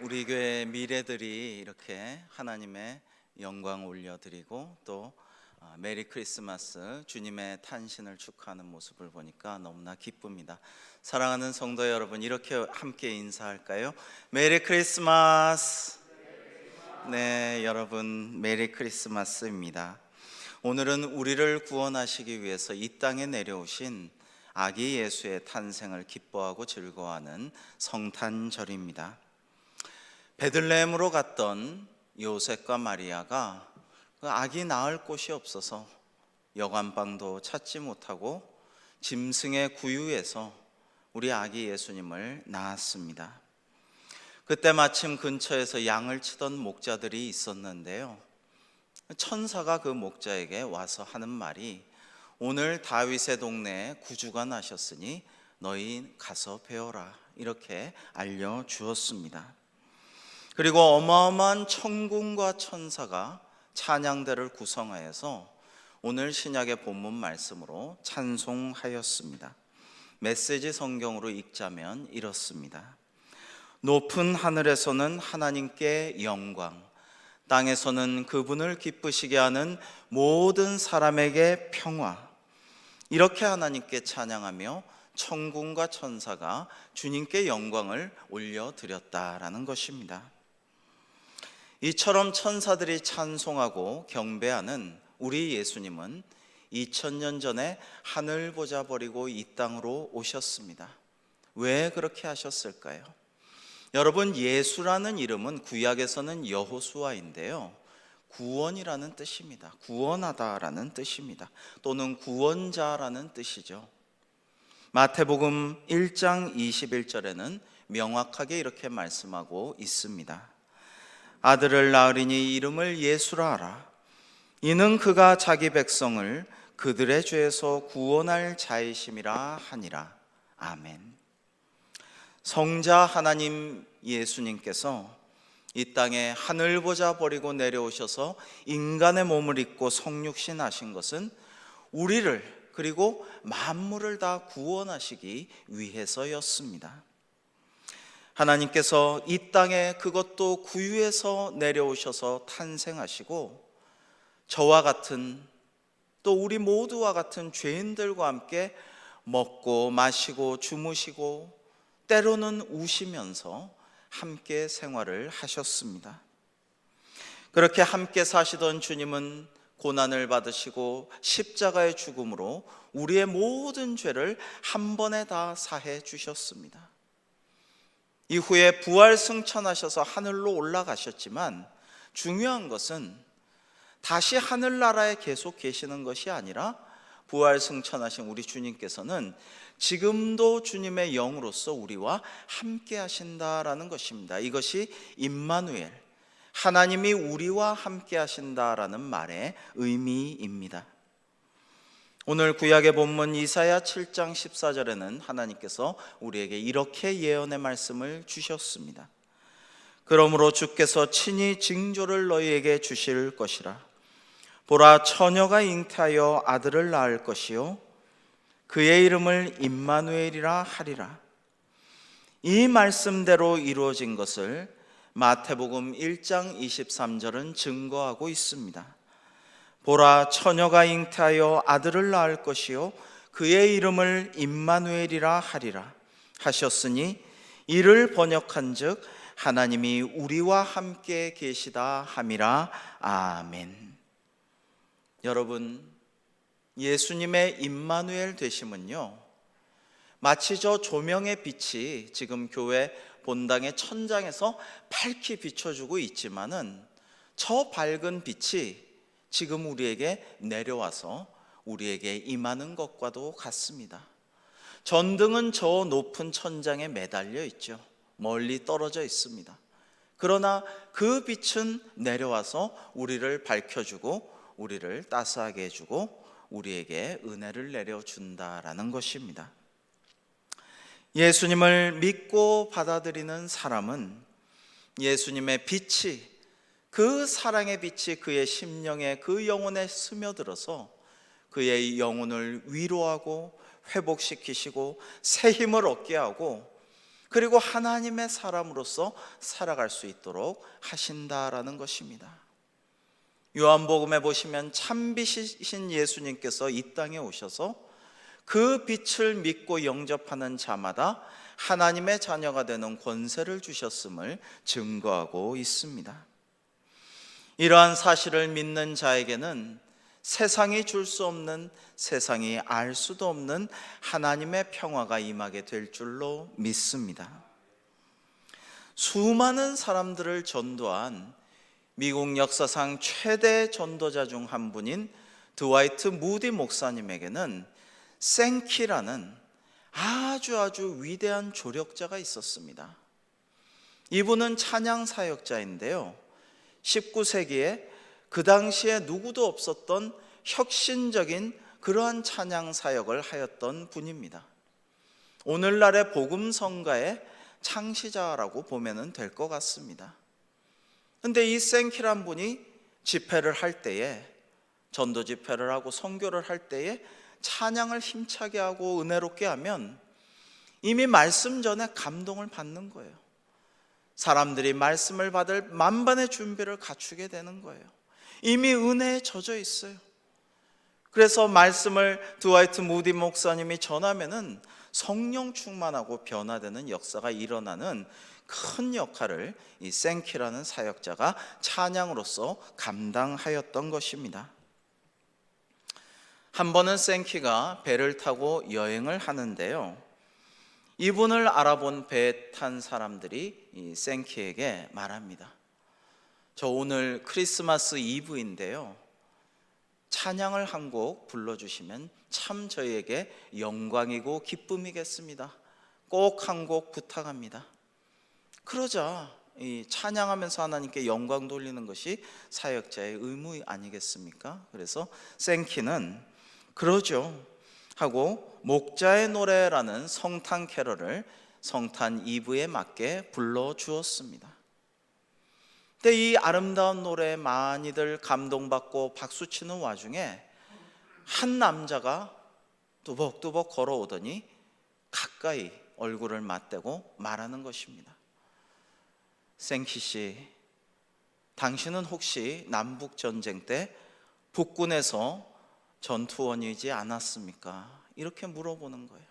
우리 교회 미래들이 이렇게 하나님의 영광 올려드리고 또 메리 크리스마스 주님의 탄신을 축하하는 모습을 보니까 너무나 기쁩니다. 사랑하는 성도 여러분, 이렇게 함께 인사할까요? 메리 크리스마스. 네, 여러분 메리 크리스마스입니다. 오늘은 우리를 구원하시기 위해서 이 땅에 내려오신 아기 예수의 탄생을 기뻐하고 즐거워하는 성탄절입니다. 베들레헴으로 갔던 요셉과 마리아가 그 아기 낳을 곳이 없어서 여관방도 찾지 못하고 짐승의 구유에서 우리 아기 예수님을 낳았습니다. 그때 마침 근처에서 양을 치던 목자들이 있었는데요, 천사가 그 목자에게 와서 하는 말이, 오늘 다윗의 동네에 구주가 나셨으니 너희 가서 배워라, 이렇게 알려주었습니다. 그리고 어마어마한 천군과 천사가 찬양대를 구성하여서 오늘 신약의 본문 말씀으로 찬송하였습니다. 메시지 성경으로 읽자면 이렇습니다. 높은 하늘에서는 하나님께 영광, 땅에서는 그분을 기쁘시게 하는 모든 사람에게 평화. 이렇게 하나님께 찬양하며 천군과 천사가 주님께 영광을 올려드렸다라는 것입니다. 이처럼 천사들이 찬송하고 경배하는 우리 예수님은 2000년 전에 하늘 보자 버리고 이 땅으로 오셨습니다. 왜 그렇게 하셨을까요? 여러분, 예수라는 이름은 구약에서는 여호수아인데요, 구원이라는 뜻입니다. 구원하다라는 뜻입니다. 또는 구원자라는 뜻이죠. 마태복음 1장 21절에는 명확하게 이렇게 말씀하고 있습니다. 아들을 낳으리니 이름을 예수라 하라. 이는 그가 자기 백성을 그들의 죄에서 구원할 자이심이라 하니라. 아멘. 성자 하나님 예수님께서 이 땅에 하늘 보자 버리고 내려오셔서 인간의 몸을 입고 성육신 하신 것은 우리를, 그리고 만물을 다 구원하시기 위해서였습니다. 하나님께서 이 땅에 그것도 구유에서 내려오셔서 탄생하시고 저와 같은, 또 우리 모두와 같은 죄인들과 함께 먹고 마시고 주무시고 때로는 우시면서 함께 생활을 하셨습니다. 그렇게 함께 사시던 주님은 고난을 받으시고 십자가의 죽음으로 우리의 모든 죄를 한 번에 다 사해 주셨습니다. 이후에 부활 승천하셔서 하늘로 올라가셨지만 중요한 것은 다시 하늘나라에 계속 계시는 것이 아니라 부활 승천하신 우리 주님께서는 지금도 주님의 영으로서 우리와 함께 하신다라는 것입니다. 이것이 임마누엘, 하나님이 우리와 함께 하신다라는 말의 의미입니다. 오늘 구약의 본문 이사야 7장 14절에는 하나님께서 우리에게 이렇게 예언의 말씀을 주셨습니다. 그러므로 주께서 친히 징조를 너희에게 주실 것이라. 보라, 처녀가 잉태하여 아들을 낳을 것이요 그의 이름을 임마누엘이라 하리라. 이 말씀대로 이루어진 것을 마태복음 1장 23절은 증거하고 있습니다. 보라, 처녀가 잉태하여 아들을 낳을 것이요 그의 이름을 임마누엘이라 하리라 하셨으니 이를 번역한즉 하나님이 우리와 함께 계시다 함이라. 아멘. 여러분, 예수님의 임마누엘 되심은요, 마치 저 조명의 빛이 지금 교회 본당의 천장에서 밝게 비춰주고 있지만은 저 밝은 빛이 지금 우리에게 내려와서 우리에게 임하는 것과도 같습니다. 전등은 저 높은 천장에 매달려 있죠. 멀리 떨어져 있습니다. 그러나 그 빛은 내려와서 우리를 밝혀주고 우리를 따스하게 해주고 우리에게 은혜를 내려준다라는 것입니다. 예수님을 믿고 받아들이는 사람은 예수님의 빛이, 그 사랑의 빛이 그의 심령에, 그 영혼에 스며들어서 그의 영혼을 위로하고 회복시키시고 새 힘을 얻게 하고 그리고 하나님의 사람으로서 살아갈 수 있도록 하신다라는 것입니다. 요한복음에 보시면 참빛이신 예수님께서 이 땅에 오셔서 그 빛을 믿고 영접하는 자마다 하나님의 자녀가 되는 권세를 주셨음을 증거하고 있습니다. 이러한 사실을 믿는 자에게는 세상이 줄 수 없는, 세상이 알 수도 없는 하나님의 평화가 임하게 될 줄로 믿습니다. 수많은 사람들을 전도한 미국 역사상 최대 전도자 중 한 분인 드와이트 무디 목사님에게는 생키라는 아주 위대한 조력자가 있었습니다. 이분은 찬양 사역자인데요, 19세기에 그 당시에 누구도 없었던 혁신적인 그러한 찬양 사역을 하였던 분입니다. 오늘날의 복음성가의 창시자라고 보면 될 것 같습니다. 그런데 이 생키란 분이 집회를 할 때에, 전도 집회를 하고 선교를 할 때에 찬양을 힘차게 하고 은혜롭게 하면 이미 말씀 전에 감동을 받는 거예요. 사람들이 말씀을 받을 만반의 준비를 갖추게 되는 거예요. 이미 은혜에 젖어 있어요. 그래서 말씀을 드와이트 무디 목사님이 전하면은 성령 충만하고 변화되는 역사가 일어나는 큰 역할을 이 생키라는 사역자가 찬양으로서 감당하였던 것입니다. 한 번은 생키가 배를 타고 여행을 하는데요, 이분을 알아본 배에 탄 사람들이 이 생키에게 말합니다. 저 오늘 크리스마스 이브인데요, 찬양을 한 곡 불러주시면 참 저희에게 영광이고 기쁨이겠습니다. 꼭 한 곡 부탁합니다. 그러자 이 찬양하면서 하나님께 영광 돌리는 것이 사역자의 의무 아니겠습니까? 그래서 생키는 그러죠 하고 목자의 노래라는 성탄 캐럴을 성탄 이브에 맞게 불러주었습니다. 근데 이 아름다운 노래에 많이들 감동받고 박수치는 와중에 한 남자가 뚜벅뚜벅 걸어오더니 가까이 얼굴을 맞대고 말하는 것입니다. 생키 씨, 당신은 혹시 남북전쟁 때 북군에서 전투원이지 않았습니까? 이렇게 물어보는 거예요.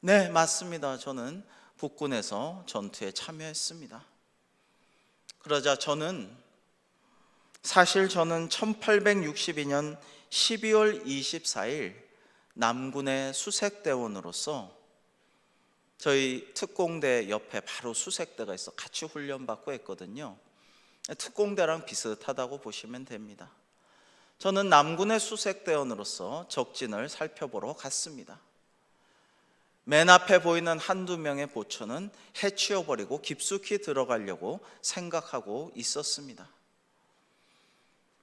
네, 맞습니다. 저는 북군에서 전투에 참여했습니다. 그러자 사실 저는 1862년 12월 24일 남군의 수색대원으로서 저희 특공대 옆에 바로 수색대가 있어 같이 훈련받고 했거든요. 특공대랑 비슷하다고 보시면 됩니다. 저는 남군의 수색대원으로서 적진을 살펴보러 갔습니다. 맨 앞에 보이는 한두 명의 보초는 해치워버리고 깊숙이 들어가려고 생각하고 있었습니다.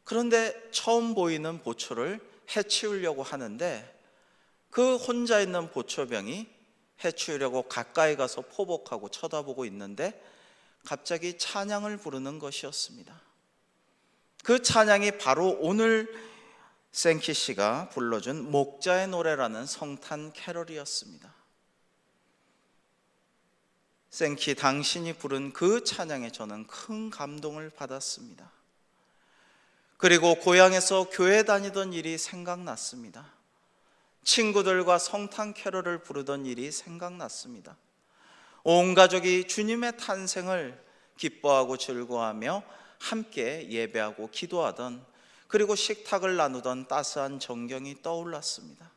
그런데 처음 보이는 보초를 해치우려고 하는데 그 혼자 있는 보초병이 해치우려고 가까이 가서 포복하고 쳐다보고 있는데 갑자기 찬양을 부르는 것이었습니다. 그 찬양이 바로 오늘 생키 씨가 불러준 목자의 노래라는 성탄 캐럴이었습니다. 생키 당신이 부른 그 찬양에 저는 큰 감동을 받았습니다. 그리고 고향에서 교회 다니던 일이 생각났습니다. 친구들과 성탄 캐럴을 부르던 일이 생각났습니다. 온 가족이 주님의 탄생을 기뻐하고 즐거워하며 함께 예배하고 기도하던, 그리고 식탁을 나누던 따스한 정경이 떠올랐습니다.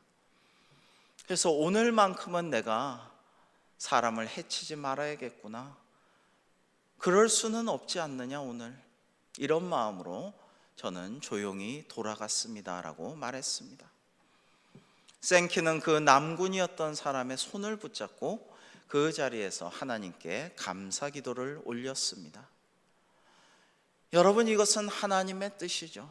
그래서 오늘만큼은 내가 사람을 해치지 말아야겠구나, 그럴 수는 없지 않느냐 오늘, 이런 마음으로 저는 조용히 돌아갔습니다라고 말했습니다. 생키는 그 남군이었던 사람의 손을 붙잡고 그 자리에서 하나님께 감사 기도를 올렸습니다. 여러분, 이것은 하나님의 뜻이죠.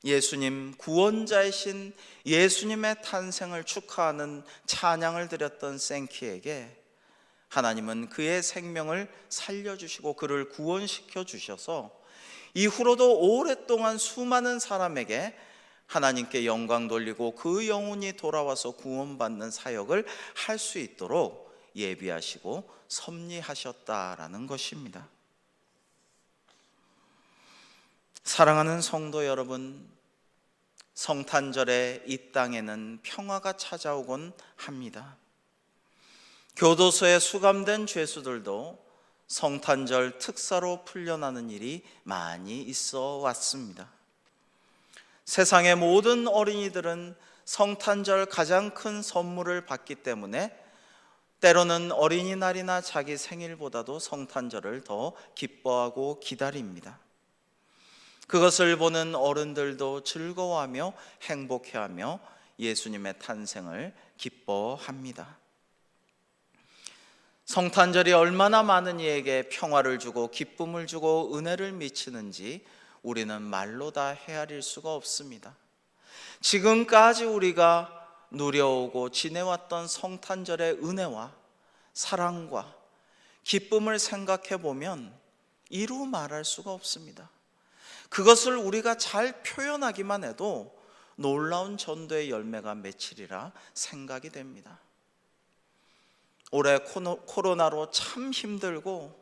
예수님, 구원자이신 예수님의 탄생을 축하하는 찬양을 드렸던 생키에게 하나님은 그의 생명을 살려주시고 그를 구원시켜 주셔서 이후로도 오랫동안 수많은 사람에게 하나님께 영광 돌리고 그 영혼이 돌아와서 구원받는 사역을 할 수 있도록 예비하시고 섭리하셨다라는 것입니다. 사랑하는 성도 여러분, 성탄절에 이 땅에는 평화가 찾아오곤 합니다. 교도소에 수감된 죄수들도 성탄절 특사로 풀려나는 일이 많이 있어 왔습니다. 세상의 모든 어린이들은 성탄절 가장 큰 선물을 받기 때문에 때로는 어린이날이나 자기 생일보다도 성탄절을 더 기뻐하고 기다립니다. 그것을 보는 어른들도 즐거워하며 행복해하며 예수님의 탄생을 기뻐합니다. 성탄절이 얼마나 많은 이에게 평화를 주고 기쁨을 주고 은혜를 미치는지 우리는 말로 다 헤아릴 수가 없습니다. 지금까지 우리가 누려오고 지내왔던 성탄절의 은혜와 사랑과 기쁨을 생각해 보면 이루 말할 수가 없습니다. 그것을 우리가 잘 표현하기만 해도 놀라운 전도의 열매가 맺히리라 생각이 됩니다. 올해 코로나로 참 힘들고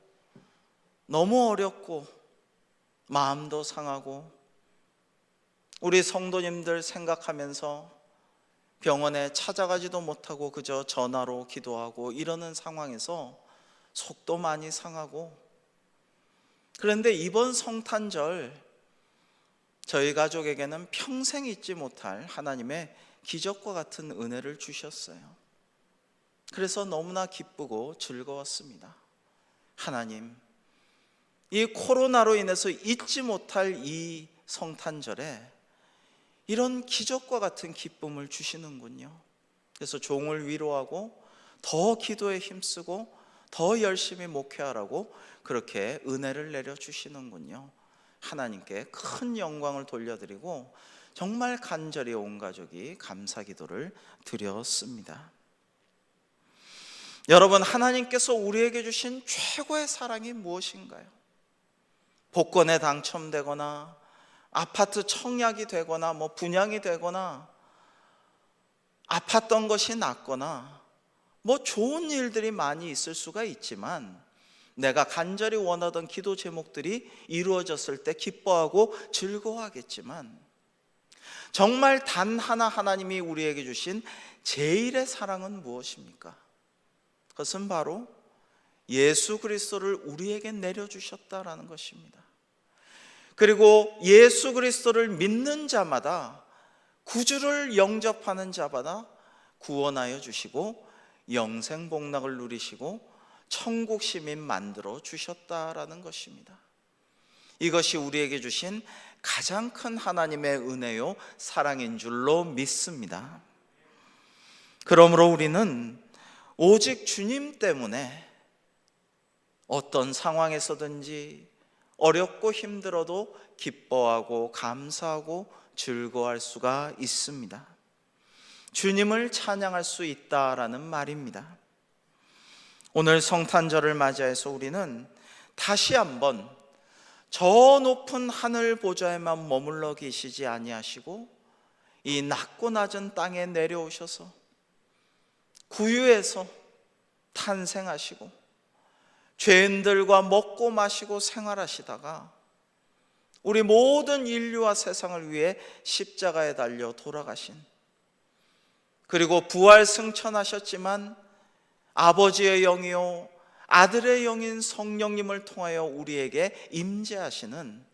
너무 어렵고 마음도 상하고 우리 성도님들 생각하면서 병원에 찾아가지도 못하고 그저 전화로 기도하고 이러는 상황에서 속도 많이 상하고, 그런데 이번 성탄절 저희 가족에게는 평생 잊지 못할 하나님의 기적과 같은 은혜를 주셨어요. 그래서 너무나 기쁘고 즐거웠습니다. 하나님, 이 코로나로 인해서 잊지 못할 이 성탄절에 이런 기적과 같은 기쁨을 주시는군요. 그래서 종을 위로하고 더 기도에 힘쓰고 더 열심히 목회하라고 그렇게 은혜를 내려주시는군요. 하나님께 큰 영광을 돌려드리고 정말 간절히 온 가족이 감사 기도를 드렸습니다. 여러분, 하나님께서 우리에게 주신 최고의 사랑이 무엇인가요? 복권에 당첨되거나 아파트 청약이 되거나 분양이 되거나 아팠던 것이 낫거나 좋은 일들이 많이 있을 수가 있지만 내가 간절히 원하던 기도 제목들이 이루어졌을 때 기뻐하고 즐거워하겠지만 정말 단 하나 하나님이 우리에게 주신 제일의 사랑은 무엇입니까? 그것은 바로 예수 그리스도를 우리에게 내려주셨다라는 것입니다. 그리고 예수 그리스도를 믿는 자마다, 구주를 영접하는 자마다 구원하여 주시고 영생 복락을 누리시고 천국 시민 만들어 주셨다라는 것입니다. 이것이 우리에게 주신 가장 큰 하나님의 은혜요 사랑인 줄로 믿습니다. 그러므로 우리는 오직 주님 때문에 어떤 상황에서든지 어렵고 힘들어도 기뻐하고 감사하고 즐거워할 수가 있습니다. 주님을 찬양할 수 있다라는 말입니다. 오늘 성탄절을 맞이해서 우리는 다시 한번 저 높은 하늘 보좌에만 머물러 계시지 아니하시고 이 낮고 낮은 땅에 내려오셔서 구유에서 탄생하시고 죄인들과 먹고 마시고 생활하시다가 우리 모든 인류와 세상을 위해 십자가에 달려 돌아가신, 그리고 부활 승천하셨지만 아버지의 영이요 아들의 영인 성령님을 통하여 우리에게 임재하시는,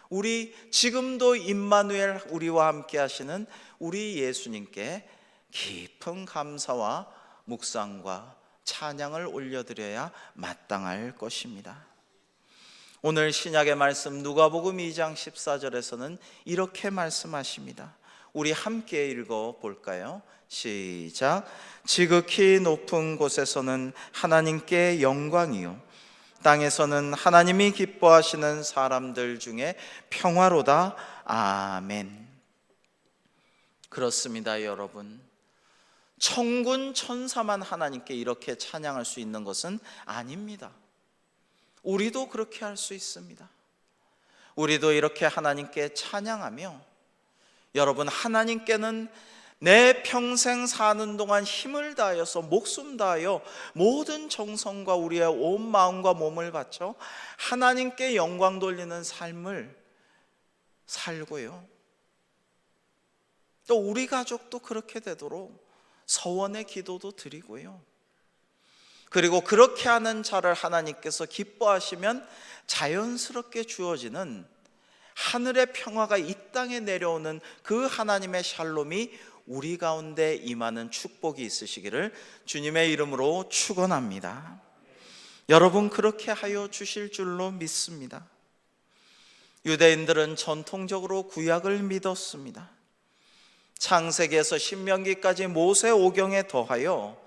우리 지금도 임마누엘 우리와 함께 하시는 우리 예수님께 깊은 감사와 묵상과 찬양을 올려드려야 마땅할 것입니다. 오늘 신약의 말씀 누가복음 2장 14절에서는 이렇게 말씀하십니다. 우리 함께 읽어볼까요? 시작. 지극히 높은 곳에서는 하나님께 영광이요 땅에서는 하나님이 기뻐하시는 사람들 중에 평화로다. 아멘. 그렇습니다, 여러분. 천군 천사만 하나님께 이렇게 찬양할 수 있는 것은 아닙니다. 우리도 그렇게 할 수 있습니다. 우리도 이렇게 하나님께 찬양하며 여러분, 하나님께는 내 평생 사는 동안 힘을 다하여서 목숨 다하여 모든 정성과 우리의 온 마음과 몸을 바쳐 하나님께 영광 돌리는 삶을 살고요, 또 우리 가족도 그렇게 되도록 서원의 기도도 드리고요, 그리고 그렇게 하는 자를 하나님께서 기뻐하시면 자연스럽게 주어지는 하늘의 평화가 이 땅에 내려오는 그 하나님의 샬롬이 우리 가운데 임하는 축복이 있으시기를 주님의 이름으로 축원합니다. 여러분, 그렇게 하여 주실 줄로 믿습니다. 유대인들은 전통적으로 구약을 믿었습니다. 창세기에서 신명기까지 모세 오경에 더하여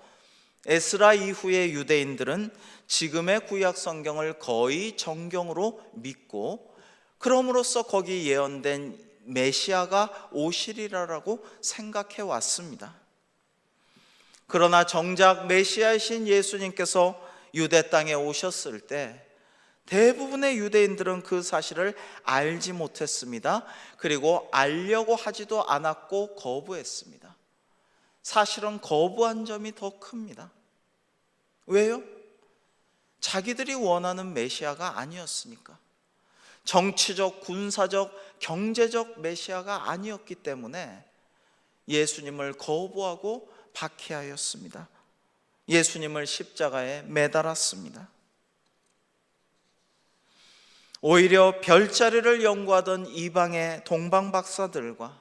에스라 이후의 유대인들은 지금의 구약 성경을 거의 정경으로 믿고, 그럼으로써 거기 예언된 메시아가 오시리라고 생각해 왔습니다. 그러나 정작 메시아이신 예수님께서 유대 땅에 오셨을 때 대부분의 유대인들은 그 사실을 알지 못했습니다. 그리고 알려고 하지도 않았고 거부했습니다. 사실은 거부한 점이 더 큽니다. 왜요? 자기들이 원하는 메시아가 아니었으니까. 정치적, 군사적, 경제적 메시아가 아니었기 때문에 예수님을 거부하고 박해하였습니다. 예수님을 십자가에 매달았습니다. 오히려 별자리를 연구하던 이방의 동방 박사들과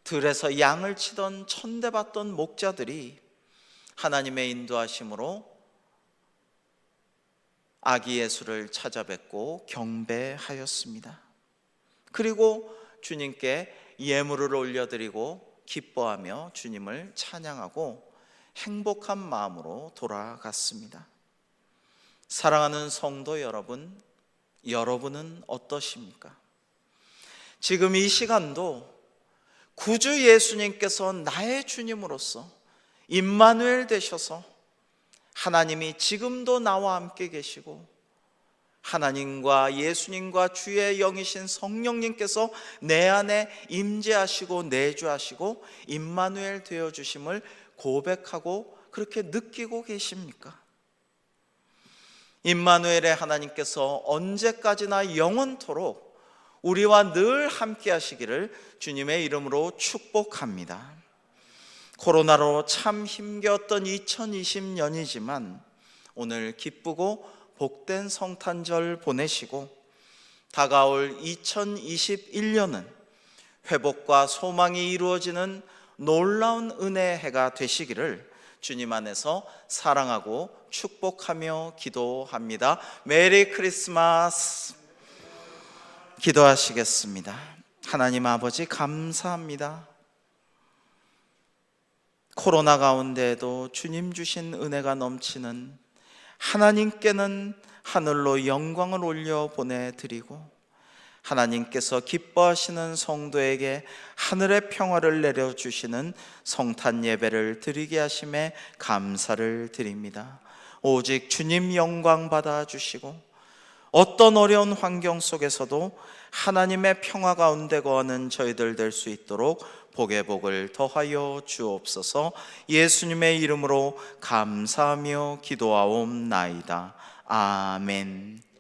들에서 양을 치던 천대받던 목자들이 하나님의 인도하심으로 아기 예수를 찾아뵙고 경배하였습니다. 그리고 주님께 예물을 올려드리고 기뻐하며 주님을 찬양하고 행복한 마음으로 돌아갔습니다. 사랑하는 성도 여러분, 여러분은 어떠십니까? 지금 이 시간도 구주 예수님께서 나의 주님으로서 임마누엘 되셔서 하나님이 지금도 나와 함께 계시고, 하나님과 예수님과 주의 영이신 성령님께서 내 안에 임재하시고 내주하시고 임마누엘 되어주심을 고백하고 그렇게 느끼고 계십니까? 임마누엘의 하나님께서 언제까지나 영원토록 우리와 늘 함께 하시기를 주님의 이름으로 축복합니다. 코로나로 참 힘겨웠던 2020년이지만 오늘 기쁘고 복된 성탄절 보내시고 다가올 2021년은 회복과 소망이 이루어지는 놀라운 은혜의 해가 되시기를 주님 안에서 사랑하고 축복하며 기도합니다. 메리 크리스마스. 기도하시겠습니다. 하나님 아버지, 감사합니다. 코로나 가운데에도 주님 주신 은혜가 넘치는 하나님께는 하늘로 영광을 올려 보내드리고, 하나님께서 기뻐하시는 성도에게 하늘의 평화를 내려주시는 성탄 예배를 드리게 하심에 감사를 드립니다. 오직 주님 영광 받아주시고 어떤 어려운 환경 속에서도 하나님의 평화 가운데 거하는 저희들 될 수 있도록 복의 복을 더하여 주옵소서. 예수님의 이름으로 감사하며 기도하옵나이다. 아멘.